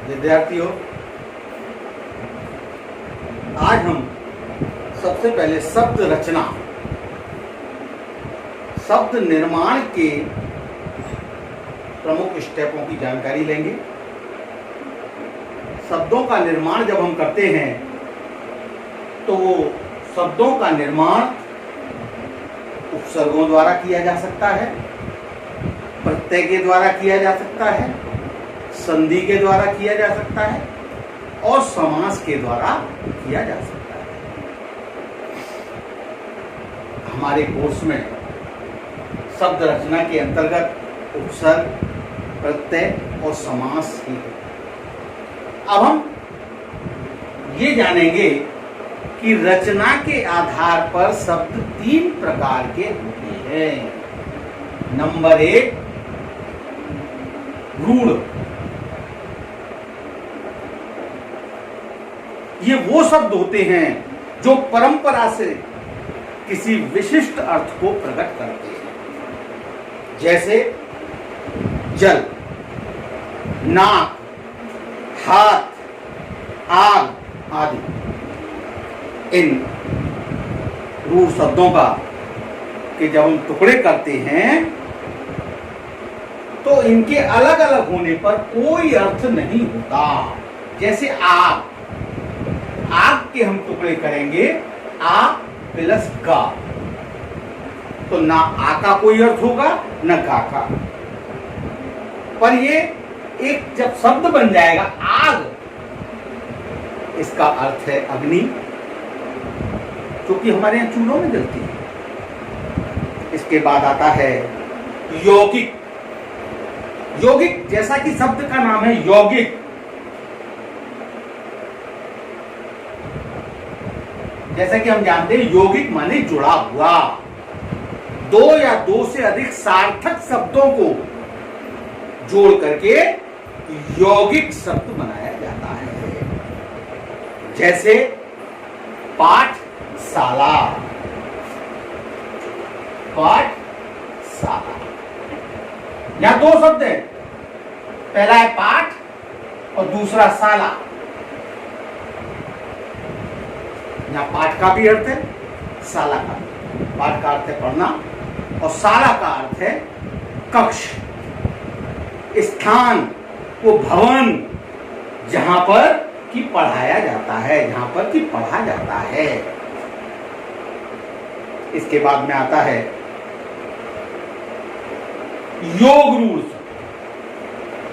विद्यार्थियों, आज हम सबसे पहले शब्द रचना, शब्द निर्माण के प्रमुख स्टेपों की जानकारी लेंगे। शब्दों का निर्माण जब हम करते हैं तो वो शब्दों का निर्माण उपसर्गों द्वारा किया जा सकता है, प्रत्यय के द्वारा किया जा सकता है, संधि के द्वारा किया जा सकता है और समास के द्वारा किया जा सकता है। हमारे कोर्स में शब्द रचना के अंतर्गत उपसर्ग, प्रत्यय और समास ही है। अब हम ये जानेंगे कि रचना के आधार पर शब्द 3 प्रकार के होते हैं। नंबर 1, रूढ़। ये वो शब्द होते हैं जो परंपरा से किसी विशिष्ट अर्थ को प्रकट करते हैं, जैसे जल, नाक, हाथ, आग आदि। इन रूढ़ शब्दों का कि जब हम टुकड़े करते हैं तो इनके अलग अलग होने पर कोई अर्थ नहीं होता। जैसे आग, आग के हम टुकड़े करेंगे आ प्लस गा, तो ना आ का कोई अर्थ होगा न गा का। पर ये एक जब शब्द बन जाएगा आग, इसका अर्थ है अग्नि, क्योंकि हमारे यहां चूल्हों में जलती है। इसके बाद आता है यौगिक। यौगिक जैसा कि शब्द का नाम है यौगिक, जैसा कि हम जानते हैं यौगिक माने जुड़ा हुआ। 2 या 2 से अधिक सार्थक शब्दों को जोड़ करके यौगिक शब्द बनाया जाता है। जैसे पाठशाला, पाठशाला। यहां 2 शब्द हैं, पहला है पाठ और दूसरा शाला। यहां पाठ का भी अर्थ है, शाला का। पाठ का अर्थ है पढ़ना और शाला का अर्थ है कक्ष, स्थान, वो भवन जहां पर कि पढ़ाया जाता है, जहां पर कि पढ़ा जाता है। इसके बाद में आता है योग रूढ़।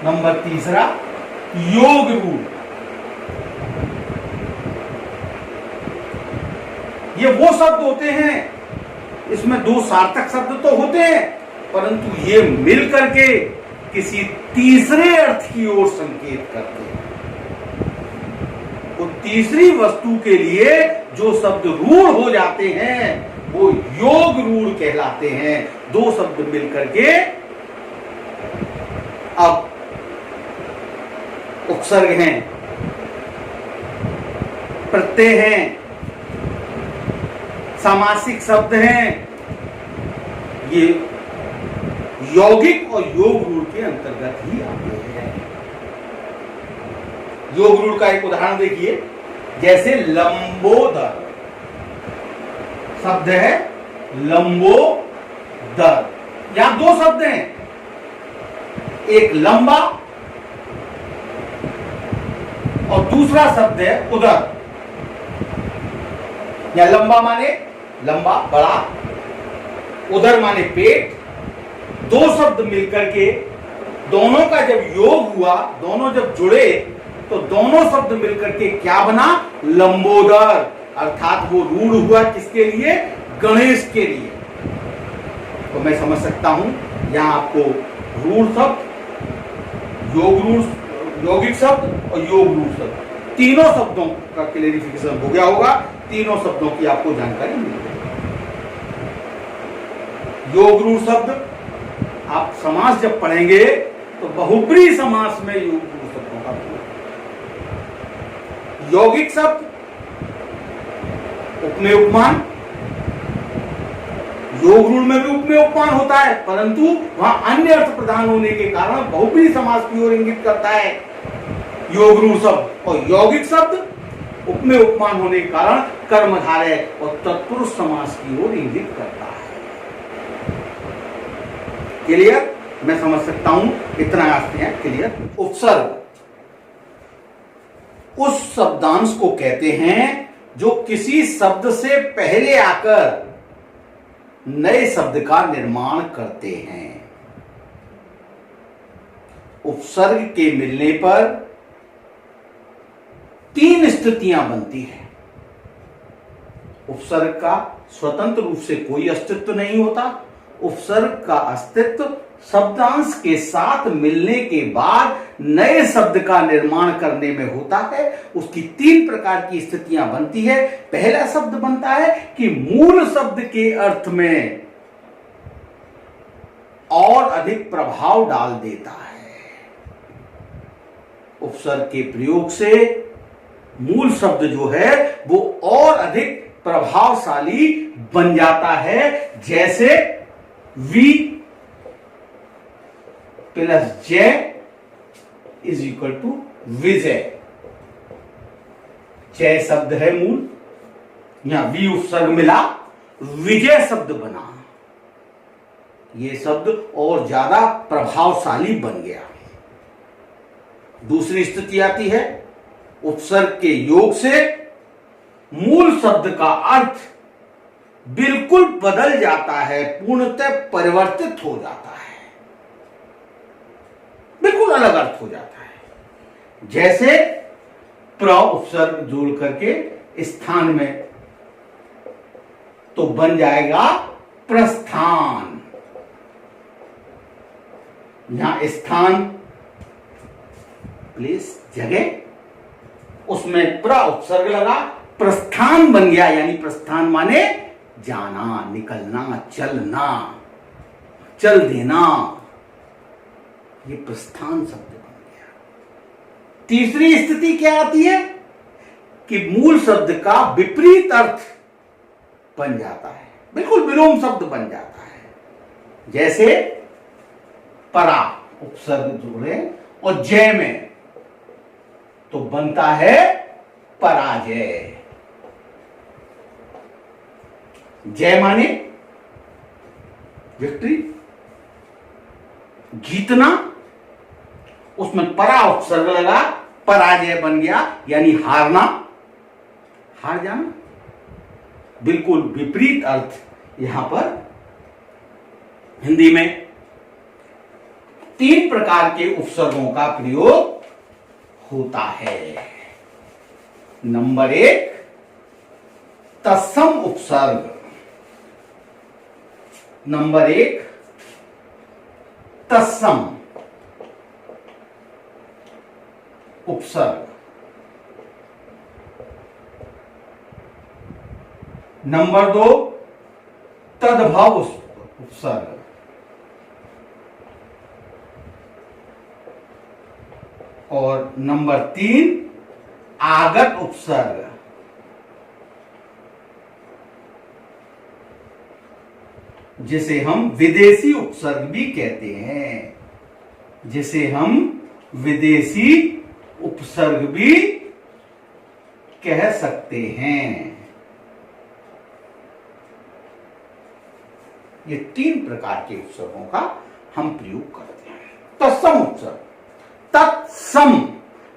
नंबर 3, योग रूढ़। ये वो शब्द होते हैं, इसमें 2 सार्थक शब्द तो होते हैं, परंतु ये मिल करके किसी तीसरे अर्थ की ओर संकेत करते हैं। तो तीसरी वस्तु के लिए जो शब्द रूढ़ हो जाते हैं वो योग रूढ़ कहलाते हैं। 2 शब्द मिलकर के अब उपसर्ग हैं, प्रत्यय हैं, सामासिक शब्द हैं, ये यौगिक और योग रूढ़ के अंतर्गत ही आते हैं। योग रूढ़ का एक उदाहरण देखिए, जैसे लंबोदर शब्द है, लंबोदर। यहां 2 शब्द हैं, एक लंबा और दूसरा शब्द है उदर। या लंबा माने लंबा बड़ा, उदर माने पेट। 2 शब्द मिलकर के दोनों का जब योग हुआ, दोनों जब जुड़े तो दोनों शब्द मिलकर के क्या बना? लंबोदर। अर्थात वो रूढ़ हुआ किसके लिए? गणेश के लिए। तो मैं समझ सकता हूं यहां आपको रूढ़ शब्द, योग रूढ़, यौगिक शब्द और योग रूढ़ शब्द, तीनों शब्दों का क्लेरिफिकेशन हो गया होगा। तीनों शब्दों की आपको जानकारी मिल गई। योग रूढ़ शब्द आप समास जब पढ़ेंगे तो बहुब्री समास में योग रूढ़ शब्दों का प्रयोग। यौगिक शब्द उपमेय उपमान, योग रूढ़ में भी उपमेय उपमान होता है, परंतु वहां अन्य अर्थ प्रदान होने के कारण बहुब्री समास की ओर इंगित करता है। योगरू शब्द और यौगिक शब्द उपमेय उपमान होने के कारण कर्मधारय और तत्पुरुष समास की ओर इंगित करता है। क्लियर? मैं समझ सकता हूं, इतना आते हैं क्लियर। उपसर्ग उस शब्दांश को कहते हैं जो किसी शब्द से पहले आकर नए शब्द का निर्माण करते हैं। उपसर्ग के मिलने पर तीन स्थितियां बनती हैं। उपसर्ग का स्वतंत्र रूप से कोई अस्तित्व नहीं होता। उपसर्ग का अस्तित्व शब्दांश के साथ मिलने के बाद नए शब्द का निर्माण करने में होता है। उसकी तीन प्रकार की स्थितियां बनती है। पहला शब्द बनता है कि मूल शब्द के अर्थ में और अधिक प्रभाव डाल देता है। उपसर्ग के प्रयोग से मूल शब्द जो है वो और अधिक प्रभावशाली बन जाता है। जैसे वी प्लस जय इज इक्वल टू विजय। जय शब्द है मूल, यहां वी उपसर्ग मिला, विजय शब्द बना। यह शब्द और ज्यादा प्रभावशाली बन गया। दूसरी स्थिति आती है उपसर्ग के योग से मूल शब्द का अर्थ बिल्कुल बदल जाता है, पूर्णतः परिवर्तित हो जाता है, बिल्कुल अलग अर्थ हो जाता है। जैसे प्र उपसर्ग जोड़ करके स्थान में तो बन जाएगा प्रस्थान। यहां स्थान प्लेस जगह, उसमें प्र उपसर्ग लगा, प्रस्थान बन गया। यानी प्रस्थान माने जाना, निकलना, चलना, चल देना। ये प्रस्थान शब्द बन गया। तीसरी स्थिति क्या आती है कि मूल शब्द का विपरीत अर्थ बन जाता है, बिल्कुल विलोम शब्द बन जाता है। जैसे परा उपसर्ग जोड़े और जय में तो बनता है पराजय। जय माने विक्ट्री, जीतना, उसमें परा उपसर्ग लगा, पराजय बन गया यानी हारना, हार जाना। बिल्कुल विपरीत अर्थ यहां पर हिंदी में तीन प्रकार के उपसर्गों का प्रयोग होता है। नंबर 1 तत्सम उपसर्ग। नंबर 1 तत्सम उपसर्ग। नंबर 2 तद्भव उपसर्ग। और नंबर 3 आगत उपसर्ग। जिसे हम विदेशी उपसर्ग भी कहते हैं, जिसे हम विदेशी उपसर्ग भी कह सकते हैं। ये तीन प्रकार के उपसर्गों का हम प्रयोग करते हैं। तत्सम उपसर्ग, तत्सम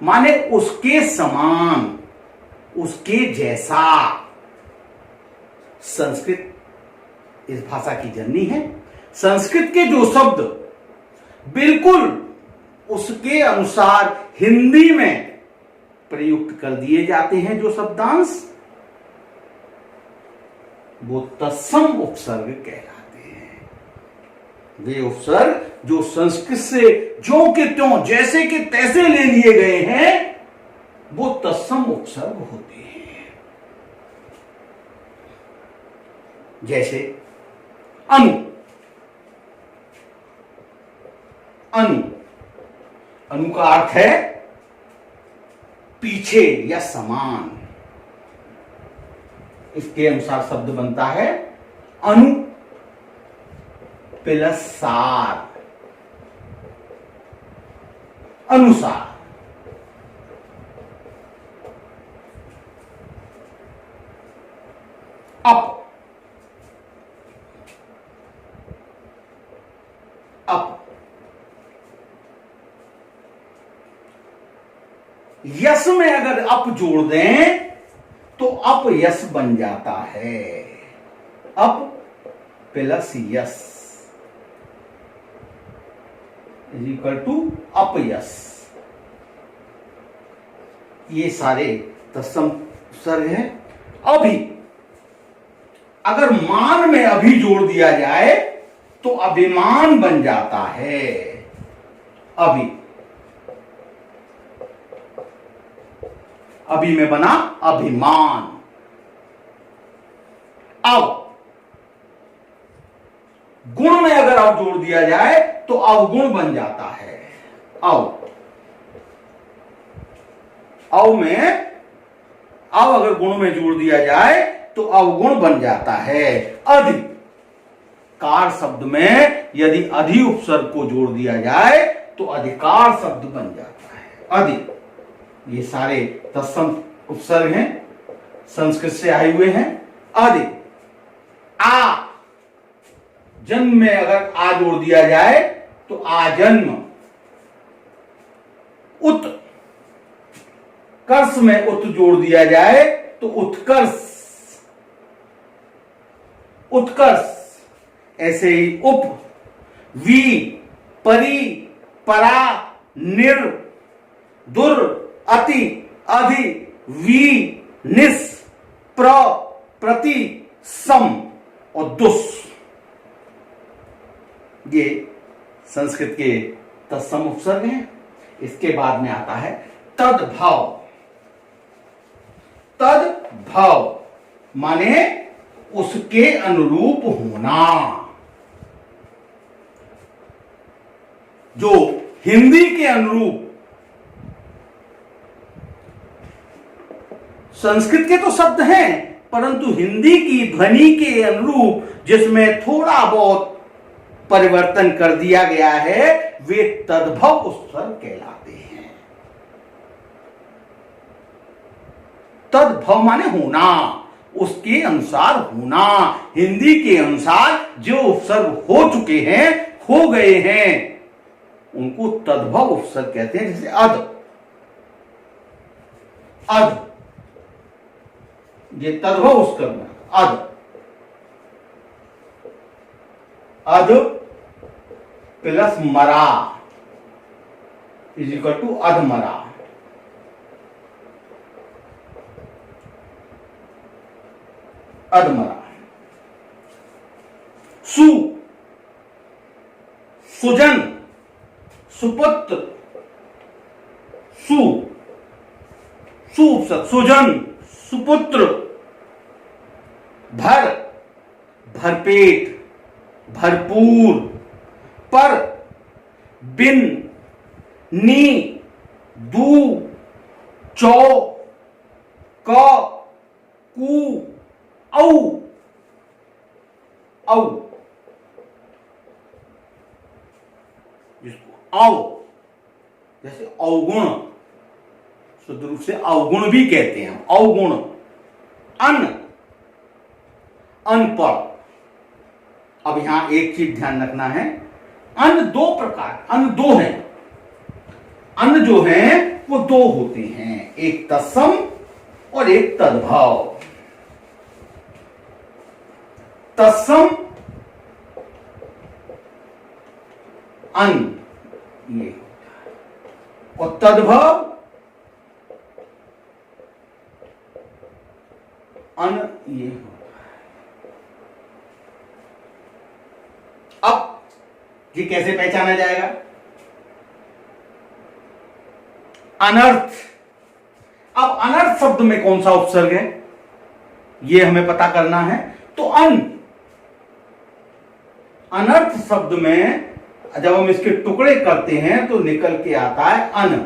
माने उसके समान, उसके जैसा। संस्कृत इस भाषा की जननी है। संस्कृत के जो शब्द बिल्कुल उसके अनुसार हिंदी में प्रयुक्त कर दिए जाते हैं, जो शब्दांश, वो तत्सम उपसर्ग कहलाते हैं। वे उपसर्ग जो संस्कृत से ज्यों के त्यों, जैसे के तैसे ले लिए गए हैं, वो तत्सम उपसर्ग होते हैं। जैसे अनु, अनु, अनु का अर्थ है पीछे या समान। इसके अनुसार शब्द बनता है अनु प्लस सार, अनुसार। यस में अगर अप जोड़ दें तो अप यस बन जाता है। अप प्लस यस इज इक्वल टू अप यस। ये सारे तत्सम उपसर्ग हैं। अभी अगर मान में अभी जोड़ दिया जाए तो अभिमान बन जाता है। अभी अभी में बना अभिमान। अब गुण में अगर अब जोड़ दिया जाए तो अवगुण बन जाता है। अव में अब अगर गुण में जोड़ दिया जाए तो अवगुण बन जाता है। अधि कार शब्द में यदि अधि उपसर्ग को जोड़ दिया जाए तो अधिकार शब्द बन जाता है। अधि ये सारे तत्सम उपसर्ग हैं, संस्कृत से आए हुए हैं। अधि आ जन्म में अगर आ जोड़ दिया जाए तो आजन्म। उत कर्ष में उत जोड़ दिया जाए तो उत्कर्ष। उत्कर्ष ऐसे ही उप वी परि परा निर दुर अति अधि वी निस प्र प्रति सम और दुस। ये संस्कृत के तत्सम उपसर्ग हैं। इसके बाद में आता है तद्भाव। तद्भाव माने उसके अनुरूप होना। जो हिंदी के अनुरूप, संस्कृत के तो शब्द हैं परंतु हिंदी की ध्वनि के अनुरूप जिसमें थोड़ा बहुत परिवर्तन कर दिया गया है वे तद्भव उपसर्ग कहलाते हैं। तद्भव माने होना, उसके अनुसार होना। हिंदी के अनुसार जो उपसर्ग हो चुके हैं, हो गए हैं, उनको तद्भव उपसर्ग कहते हैं। जैसे अध, अध ये तद्भव उपसर्ग है। अध अध प्लस मरा इज इक्वल टू अधमरा। अधमरा। सु सुजन सुपुत्र। सु सुजन सुपुत्र। भर भरपेट भरपूर। पर बिन नी दू चौ क कु औ औ जिसको औ जैसे अवगुण, शुद्ध रूप से अवगुण भी कहते हैं। अवगुण। अन अनपढ़। अब यहां एक चीज ध्यान रखना है, अन्न दो प्रकार, अन्न दो हैं। अन्न जो है वो दो होते हैं, एक तत्सम और एक तद्भव। तत्सम अन्न ये और तद्भव अन्न ये होता है। अब ये कैसे पहचाना जाएगा? अनर्थ। अब अनर्थ शब्द में कौन सा उपसर्ग है ये हमें पता करना है। तो अनर्थ शब्द में जब हम इसके टुकड़े करते हैं तो निकल के आता है अन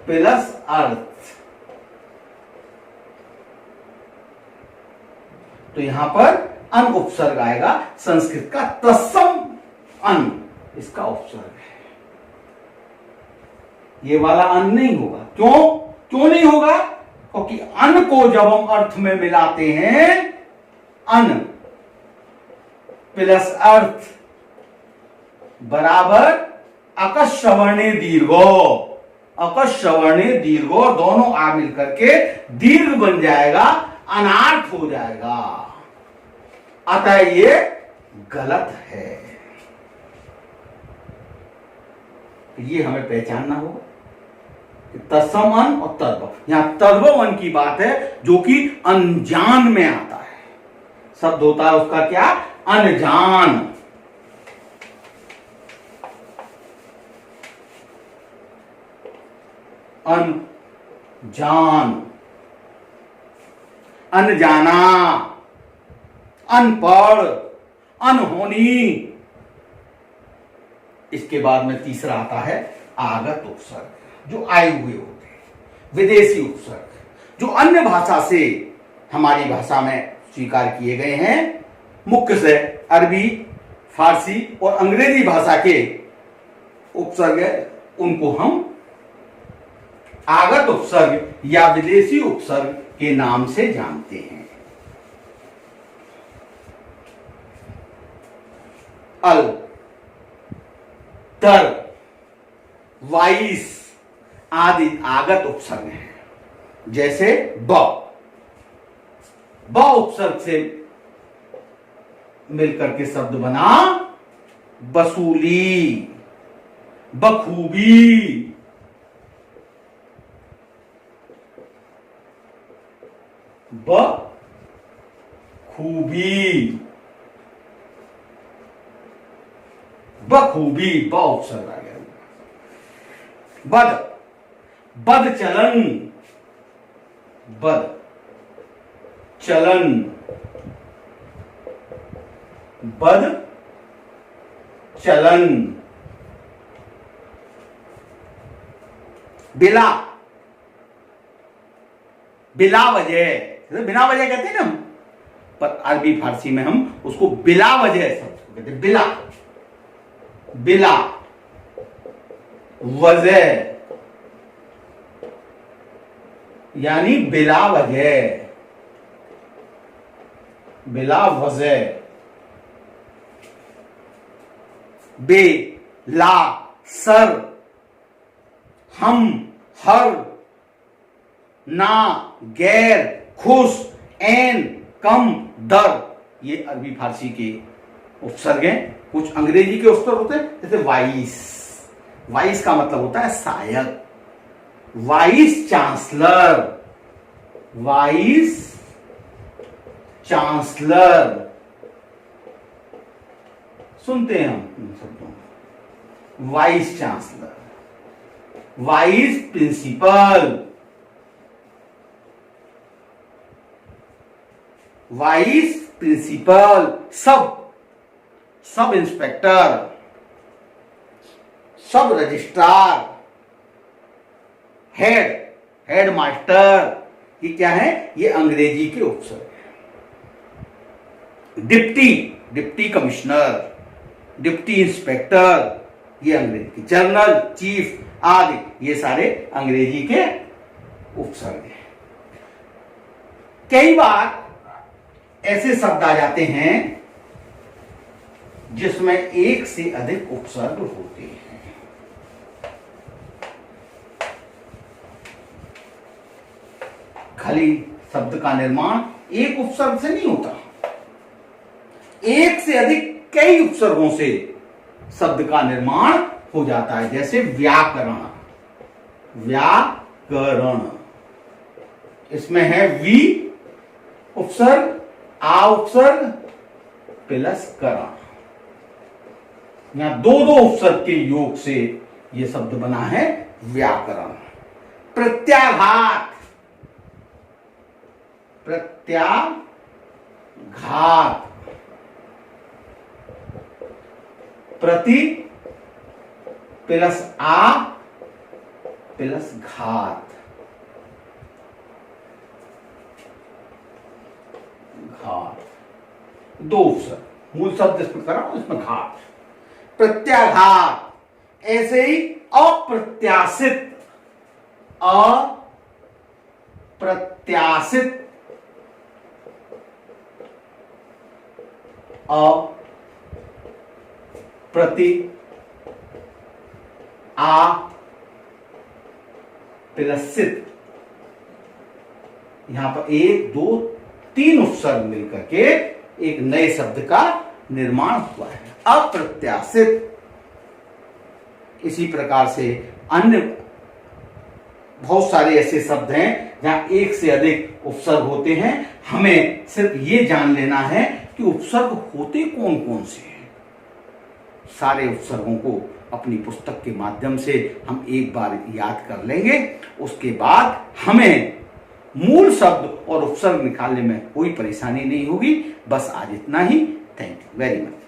प्लस अर्थ। तो यहां पर अन उपसर्ग आएगा। संस्कृत का तत्सम अन इसका उपसर्ग है। ये वाला अन नहीं होगा। क्यों नहीं होगा? क्योंकि अन को जब हम अर्थ में मिलाते हैं, अन प्लस अर्थ बराबर अकस्वर्णे दीर्घो। अकश्रवणे दीर्घो, दोनों आ मिलकर के दीर्घ बन जाएगा, अनार्थ हो जाएगा। अतः ये गलत है। ये हमें पहचानना होगा। तत्सम अन और तद्भव, यहां तद्भव अन की बात है जो कि अनजान में आता है। शब्द होता है उसका क्या? अनजान। अनजान, अनजाना, अनपढ़, अनहोनी। इसके बाद में तीसरा आता है आगत उपसर्ग, जो आए हुए होते हैं, विदेशी उपसर्ग जो अन्य भाषा से हमारी भाषा में स्वीकार किए गए हैं। मुख्य से अरबी, फारसी और अंग्रेजी भाषा के उपसर्ग है, उनको हम आगत उपसर्ग या विदेशी उपसर्ग के नाम से जानते हैं। अल, तर, वाइस आदि आगत उपसर्ग हैं। जैसे ब उपसर्ग से मिलकर के शब्द बना बसूली, बखूबी, बखूबी, बखूबी, ब उपसर्ग आ गया। बद, बद चलन, बद चलन, बद चलन। बिला, बिला वजह, बिना वजह कहते हैं ना हम, पर अरबी फारसी में हम उसको बिला वजह शब्द कहते हैं। बिला, बिला वजह यानी बिला वजह, बिला वजह। बे, ला, सर, हम, हर, ना, गैर, खुश, एन, कम, दर। ये अरबी फारसी के उपसर्ग हैं। कुछ अंग्रेजी के उपसर्ग होते हैं, जैसे वाइस। वाइस का मतलब होता है शायद। वाइस चांसलर, वाइस चांसलर सुनते हैं हम शब्दों को। Vice chancellor, vice principal, vice principal, sub inspector, sub registrar, head master. ये क्या है? ये अंग्रेजी के उपसर्ग है। डिप्टी कमिश्नर, डिप्टी इंस्पेक्टर, ये अंग्रेजी। जनरल, चीफ आदि ये सारे अंग्रेजी के उपसर्ग हैं। कई बार ऐसे शब्द आ जाते हैं जिसमें एक से अधिक उपसर्ग होते हैं। खाली शब्द का निर्माण एक उपसर्ग से नहीं होता, एक से अधिक कई उपसर्गों से शब्द का निर्माण हो जाता है। जैसे व्याकरण, व्याकरण, इसमें है वी उपसर्ग, आ उपसर्ग प्लस करण। यहां दो उपसर्ग के योग से यह शब्द बना है व्याकरण। प्रत्याघात, प्रत्याघात, प्रति प्लस आ प्लस घात, घात। दो उपसर्ग, मूल शब्द इस प्रकार इसमें घात। प्रत्याघात, ऐसे ही अप्रत्याशित, अप्रत्याशित, प्रति आ प्लस सित, यहां पर 1 2 3 उपसर्ग मिलकर के एक नए शब्द का निर्माण हुआ है, अप्रत्याशित। इसी प्रकार से अन्य बहुत सारे ऐसे शब्द हैं जहां एक से अधिक उपसर्ग होते हैं। हमें सिर्फ ये जान लेना है कि उपसर्ग होते कौन कौन से हैं। सारे उपसर्गों को अपनी पुस्तक के माध्यम से हम एक बार याद कर लेंगे। उसके बाद हमें मूल शब्द और उपसर्ग निकालने में कोई परेशानी नहीं होगी। बस आज इतना ही। Thank you very much.